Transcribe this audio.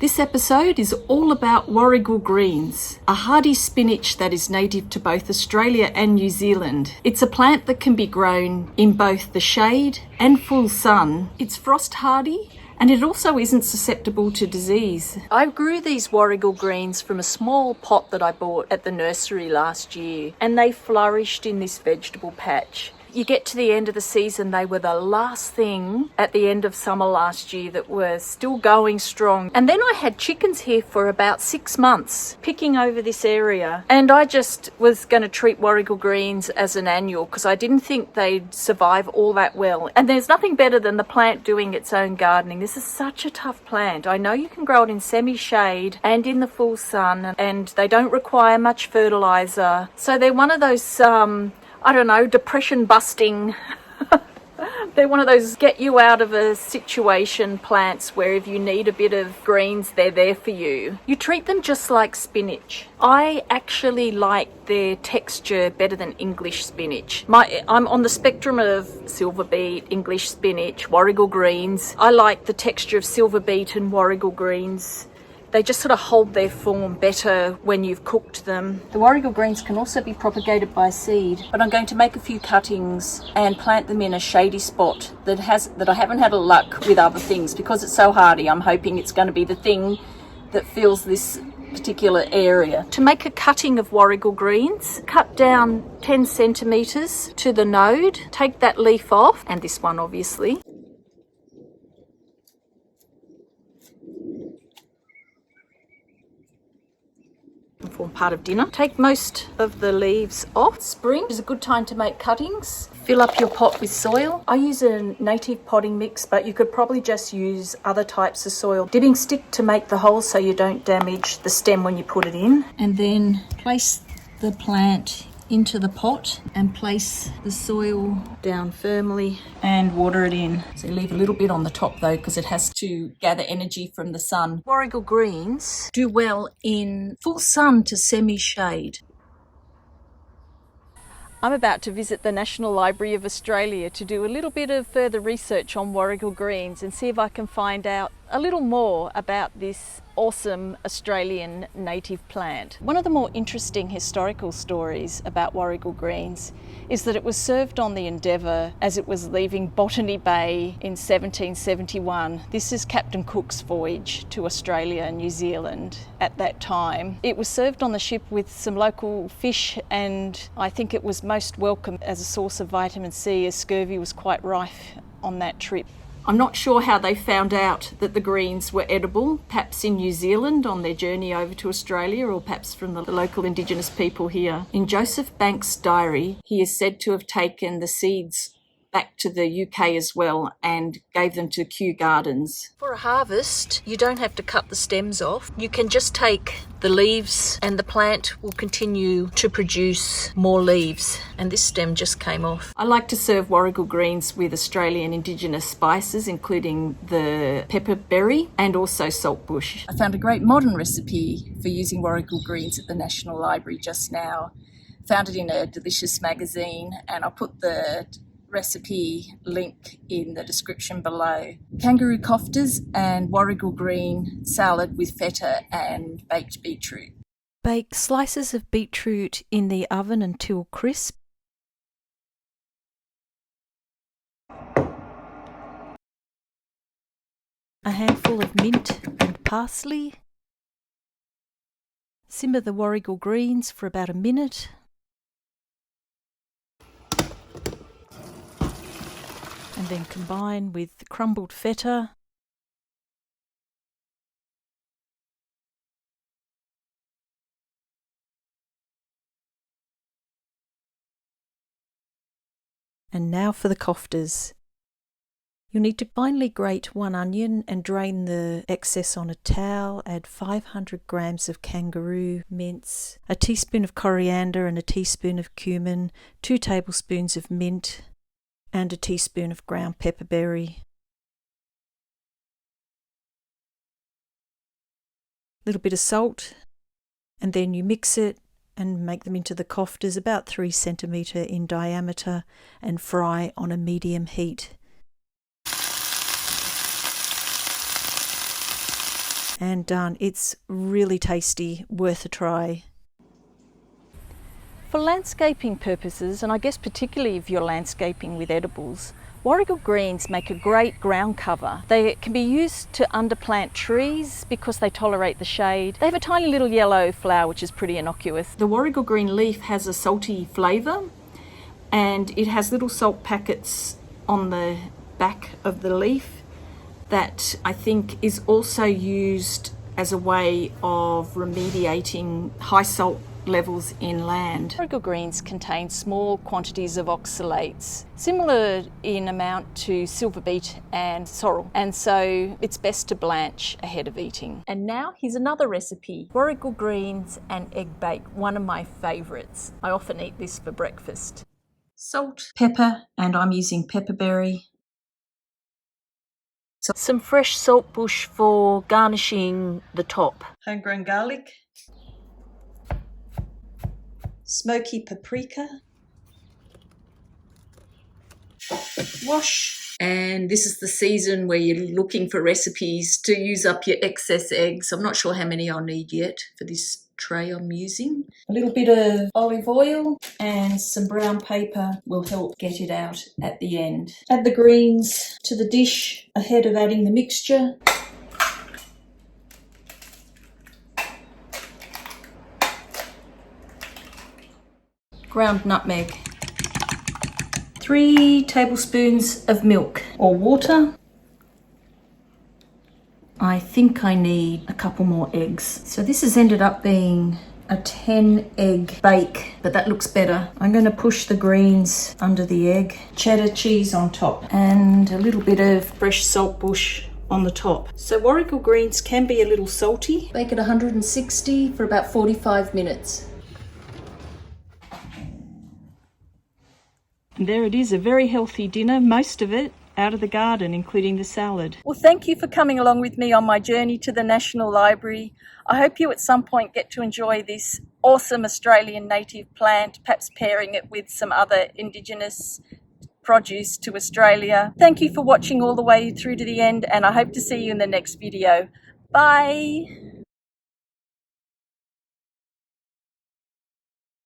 This episode is all about Warrigal Greens, a hardy spinach that is native to both Australia and New Zealand. It's a plant that can be grown in both the shade and full sun. It's frost hardy and it also isn't susceptible to disease. I grew these Warrigal Greens from a small pot that I bought at the nursery last year, and they flourished in this vegetable patch. You get to the end of the season, they were the last thing at the end of summer last year that were still going strong. And then I had chickens here for about 6 months, picking over this area. And I just was going to treat Warrigal Greens as an annual because I didn't think they'd survive all that well. And there's nothing better than the plant doing its own gardening. This is such a tough plant. I know you can grow it in semi-shade and in the full sun, and they don't require much fertilizer. So they're one of those depression busting. They're one of those get you out of a situation plants where if you need a bit of greens, they're there for you. You treat them just like spinach. I actually like their texture better than English spinach. I'm on the spectrum of silver beet, English spinach, Warrigal Greens. I like the texture of silver beet and Warrigal Greens. They just sort of hold their form better when you've cooked them. The Warrigal Greens can also be propagated by seed, but I'm going to make a few cuttings and plant them in a shady spot that I haven't had a luck with other things. Because it's so hardy, I'm hoping it's going to be the thing that fills this particular area. To make a cutting of Warrigal Greens, cut down 10 centimetres to the node, take that leaf off, and this one obviously. Form part of dinner. Take most of the leaves off. Spring is a good time to make cuttings. Fill up your pot with soil. I use a native potting mix, but you could probably just use other types of soil. Dipping stick to make the holes so you don't damage the stem when you put it in. And then place the plant into the pot and place the soil down firmly and water it in. So leave a little bit on the top though, because it has to gather energy from the sun. Warrigal Greens do well in full sun to semi-shade. I'm about to visit the National Library of Australia to do a little bit of further research on Warrigal Greens and see if I can find out a little more about this awesome Australian native plant. One of the more interesting historical stories about Warrigal Greens is that it was served on the Endeavour as it was leaving Botany Bay in 1771. This is Captain Cook's voyage to Australia and New Zealand at that time. It was served on the ship with some local fish, and I think it was most welcome as a source of vitamin C, as scurvy was quite rife on that trip. I'm not sure how they found out that the greens were edible, perhaps in New Zealand on their journey over to Australia, or perhaps from the local Indigenous people here. In Joseph Banks' diary, he is said to have taken the seeds back to the UK as well and gave them to Kew Gardens. For a harvest, you don't have to cut the stems off. You can just take the leaves and the plant will continue to produce more leaves. And this stem just came off. I like to serve Warrigal Greens with Australian Indigenous spices, including the pepperberry and also saltbush. I found a great modern recipe for using Warrigal Greens at the National Library just now. Found it in a delicious magazine, and I'll put the recipe link in the description below. Kangaroo koftas and Warrigal green salad with feta and baked beetroot. Bake slices of beetroot in the oven until crisp. A handful of mint and parsley. Simmer the Warrigal greens for about a minute. And then combine with crumbled feta, and now for the koftas. You'll need to finely grate 1 onion and drain the excess on a towel. Add 500 grams of kangaroo mince, a teaspoon of coriander and a teaspoon of cumin, 2 tablespoons of mint, and a teaspoon of ground pepperberry. A little bit of salt, and then you mix it and make them into the koftas about 3 centimetre in diameter and fry on a medium heat. and done. It's really tasty, worth a try. For landscaping purposes, and I guess particularly if you're landscaping with edibles, Warrigal Greens make a great ground cover. They can be used to underplant trees because they tolerate the shade. They have a tiny little yellow flower which is pretty innocuous. The Warrigal green leaf has a salty flavour, and it has little salt packets on the back of the leaf that I think is also used as a way of remediating high salt levels in land. Warrigal greens contain small quantities of oxalates, similar in amount to silver beet and sorrel, and so it's best to blanch ahead of eating. And now here's another recipe: warrigal greens and egg bake, one of my favourites. I often eat this for breakfast. Salt, pepper, and I'm using pepperberry. Some fresh saltbush for garnishing the top. Homegrown garlic. Smoky paprika. Wash. And this is the season where you're looking for recipes to use up your excess eggs. I'm not sure how many I'll need yet for this tray I'm using. A little bit of olive oil and some brown paper will help get it out at the end. Add the greens to the dish ahead of adding the mixture. Ground nutmeg. 3 tablespoons of milk or water. I think I need a couple more eggs. So this has ended up being a 10 egg bake, but that looks better. I'm going to push the greens under the egg, cheddar cheese on top, and a little bit of fresh saltbush on the top. So warrigal greens can be a little salty. Bake at 160 for about 45 minutes. And there it is, a very healthy dinner, most of it out of the garden, including the salad. Well, thank you for coming along with me on my journey to the National Library. I hope you at some point get to enjoy this awesome Australian native plant, perhaps pairing it with some other Indigenous produce to Australia. Thank you for watching all the way through to the end, and I hope to see you in the next video. Bye!